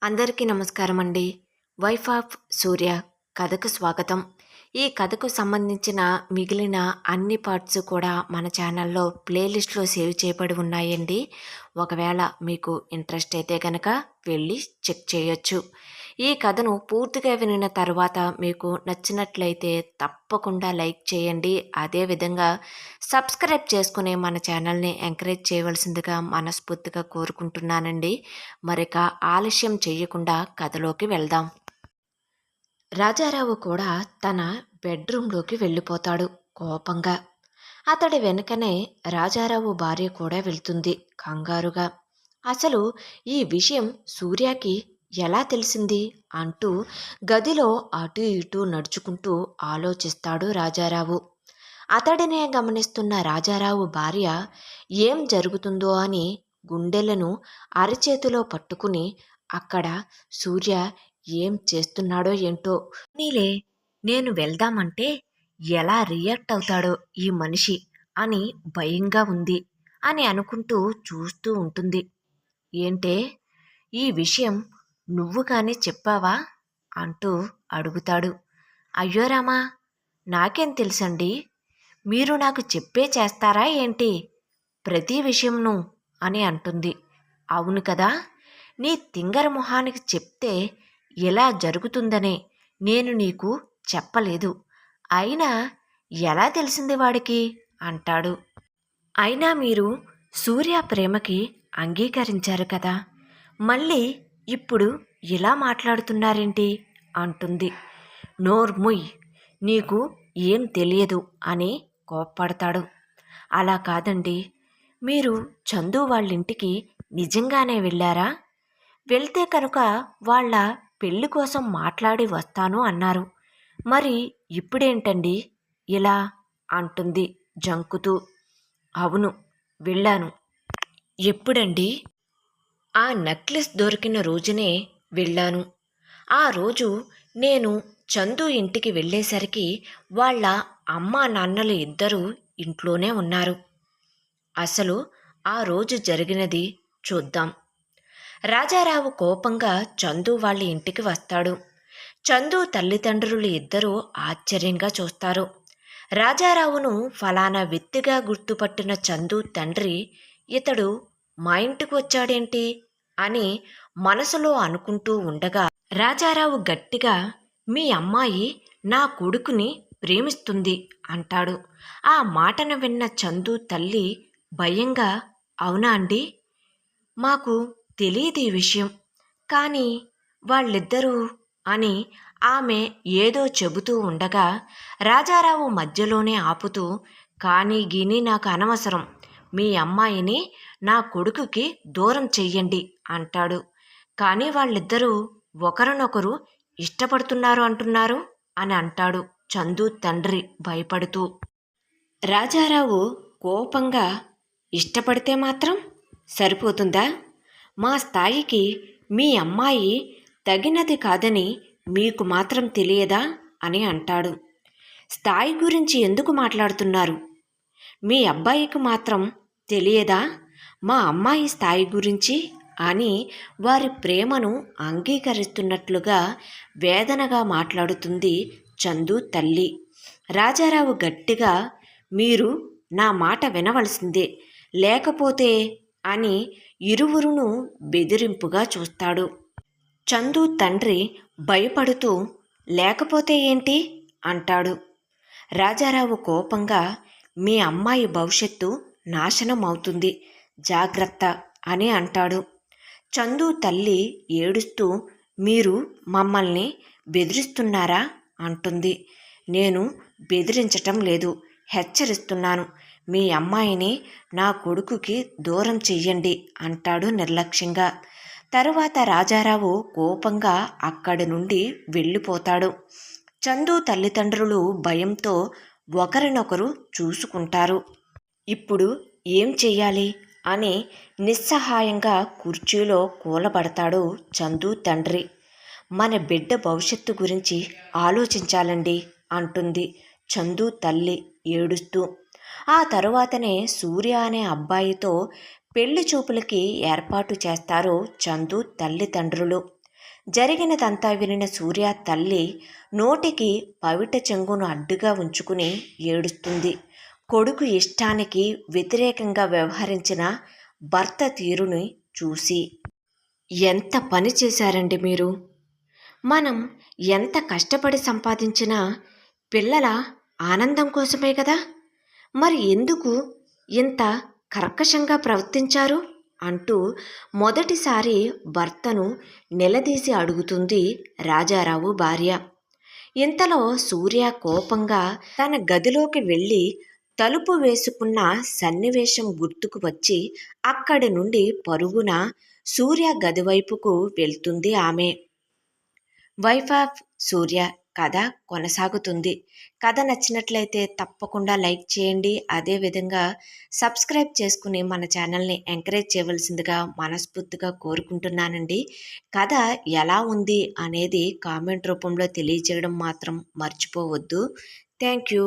అందరికీ నమస్కారం అండి. వైఫ్ ఆఫ్ సూర్య కథకు స్వాగతం. ఈ కథకు సంబంధించిన మిగిలిన అన్ని పార్ట్స్ కూడా మన ఛానల్లో ప్లేలిస్ట్లో సేవ్ చేయబడి ఉన్నాయండి. ఒకవేళ మీకు ఇంట్రెస్ట్ అయితే కనుక వెళ్ళి చెక్ చేయొచ్చు. ఈ కథను పూర్తిగా వినిన తర్వాత మీకు నచ్చినట్లయితే తప్పకుండా లైక్ చేయండి. అదేవిధంగా సబ్స్క్రైబ్ చేసుకుని మన ఛానల్ని ఎంకరేజ్ చేయవలసిందిగా మనస్ఫూర్తిగా కోరుకుంటున్నానండి. మరిక ఆలస్యం చేయకుండా కథలోకి వెళ్దాం. రాజారావు కూడా తన బెడ్రూంలోకి వెళ్ళిపోతాడు కోపంగా. అతడి వెనుకనే రాజారావు భార్య కూడా వెళ్తుంది కంగారుగా. అసలు ఈ విషయం సూర్యకి ఎలా తెలిసింది అంటూ గదిలో అటు ఇటు నడుచుకుంటూ ఆలోచిస్తాడు రాజారావు. అతడినే గమనిస్తున్న రాజారావు భార్య ఏం జరుగుతుందో అని గుండెలను అరచేతిలో పట్టుకుని అక్కడ సూర్య ఏం చేస్తున్నాడో ఏంటో, నీలే నేను వెళ్దామంటే ఎలా రియాక్ట్ అవుతాడో ఈ మనిషి అని భయంగా ఉంది అని అనుకుంటూ చూస్తూ ఉంటుంది. ఏంటే ఈ విషయం నువ్వు కానీ చెప్పావా అంటూ అడుగుతాడు. అయ్యో రామా, నాకేం తెలుసండి, మీరు నాకు చెప్పే చేస్తారా ఏంటి ప్రతి విషయంను అని అంటుంది. అవును కదా, నీ తింగర మొహానికి చెప్తే ఎలా జరుగుతుందనే నేను నీకు చెప్పలేదు. అయినా ఎలా తెలిసింది వాడికి అంటాడు. అయినా మీరు సూర్య ప్రేమకి అంగీకరించారు కదా, మళ్ళీ ఇప్పుడు ఇలా మాట్లాడుతున్నారేంటి అంటుంది. నోర్ముయ్, నీకు ఏం తెలియదు అని కోప్పడతాడు. అలా కాదండి, మీరు చందు వాళ్ళింటికి నిజంగానే వెళ్ళారా? వెళ్తే కనుక వాళ్ళ పెళ్లి కోసం మాట్లాడి వస్తాను అన్నారు. మరి ఇప్పుడేంటండి ఇలా అంటుంది జంకుతూ. అవును, వెళ్ళాను. ఎప్పుడండి? ఆ నెక్లెస్ దొరికిన రోజునే వెళ్ళాను. ఆ రోజు నేను చందు ఇంటికి వెళ్ళేసరికి వాళ్ళ అమ్మా నాన్నలు ఇద్దరూ ఇంట్లోనే ఉన్నారు. అసలు ఆ రోజు జరిగినది చూద్దాం. రాజారావు కోపంగా చందు వాళ్ళ ఇంటికి వస్తాడు. చందు తల్లిదండ్రులు ఇద్దరూ ఆశ్చర్యంగా చూస్తారు. రాజారావును ఫలానా వ్యక్తిగా గుర్తుపట్టిన చందు తండ్రి ఇతడు మా ఇంటికి వచ్చాడేంటి అని మనసులో అనుకుంటూ ఉండగా రాజారావు గట్టిగా, మీ అమ్మాయి నా కొడుకుని ప్రేమిస్తుంది అంటాడు. ఆ మాటను విన్న చందు తల్లి భయంగా, అవునా అండి, మాకు తెలియదు ఈ విషయం, కానీ వాళ్ళిద్దరూ అని ఆమె ఏదో చెబుతూ ఉండగా రాజారావు మధ్యలోనే ఆపుతూ, కానీ గీని నాకు అనవసరం, మీ అమ్మాయిని నా కొడుకుకి దూరం చెయ్యండి అంటాడు. కానీ వాళ్ళిద్దరూ ఒకరినొకరు ఇష్టపడుతున్నారు అంటున్నారు అని అంటాడు చందు తండ్రి భయపడుతూ. రాజారావు కోపంగా, ఇష్టపడితే మాత్రం సరిపోతుందా? మా స్థాయికి మీ అమ్మాయి తగినది కాదని మీకు మాత్రం తెలియదా అని అంటాడు. స్థాయి గురించి ఎందుకు మాట్లాడుతున్నారు? మీ అబ్బాయికి మాత్రం తెలియదా మా అమ్మాయి స్థాయి గురించి అని వారి ప్రేమను అంగీకరిస్తున్నట్లుగా వేదనగా మాట్లాడుతుంది చందు తల్లి. రాజారావు గట్టిగా, మీరు నా మాట వినవలసిందే, లేకపోతే అని ఇరువురును బెదిరింపుగా చూస్తాడు. చందు తండ్రి భయపడుతూ, లేకపోతే ఏంటి అంటాడు. రాజారావు కోపంగా, మీ అమ్మాయి భవిష్యత్తు నాశనం అవుతుంది, జాగ్రత్త అని అంటాడు. చందు తల్లి ఏడుస్తూ, మీరు మమ్మల్ని బెదిరిస్తున్నారా అంటుంది. నేను బెదిరించటం లేదు, హెచ్చరిస్తున్నాను, మీ అమ్మాయిని నా కొడుకుకి దూరం చెయ్యండి అంటాడు నిర్లక్ష్యంగా. తరువాత రాజారావు కోపంగా అక్కడి నుండి వెళ్ళిపోతాడు. చందు తల్లిదండ్రులు భయంతో ఒకరినొకరు చూసుకుంటారు. ఇప్పుడు ఏం చెయ్యాలి అని నిస్సహాయంగా కుర్చీలో కూలబడతాడు చందు తండ్రి. మన బిడ్డ భవిష్యత్తు గురించి ఆలోచించాలండి అంటుంది చందు తల్లి ఏడుస్తూ. ఆ తరువాతనే సూర్య అనే అబ్బాయితో పెళ్లి చూపులకి ఏర్పాటు చేస్తారు చందు తల్లిదండ్రులు. జరిగినదంతా వినిన సూర్య తల్లి నోటికి పవిట చెంగును అడ్డుగా ఉంచుకుని ఏడుస్తుంది. కొడుకు ఇష్టానికి వ్యతిరేకంగా వ్యవహరించిన భర్త తీరుని చూసి. ఎంత పని చేశారండి మీరు. మనం ఎంత కష్టపడి సంపాదించినా పిల్లల ఆనందం కోసమే కదా. మరి ఎందుకు ఇంత కర్కశంగా ప్రవర్తించారు అంటూ మొదటిసారి భర్తను నిలదీసి అడుగుతుంది రాజారావు భార్య. ఇంతలో సూర్య కోపంగా తన గదిలోకి వెళ్ళి తలుపు వేసుకున్న సన్నివేశం గుర్తుకు వచ్చి అక్కడి నుండి పరుగున సూర్య గదివైపుకు వెళ్తుంది ఆమె. వైఫ్ ఆఫ్ సూర్య కథ కొనసాగుతుంది. కథ నచ్చినట్లయితే తప్పకుండా లైక్ చేయండి. అదేవిధంగా సబ్స్క్రైబ్ చేసుకుని మన ఛానల్ని ఎంకరేజ్ చేయవలసిందిగా మనస్ఫూర్తిగా కోరుకుంటున్నానండి. కథ ఎలా ఉంది అనేది కామెంట్ రూపంలో తెలియజేయడం మాత్రం మర్చిపోవద్దు. Thank you.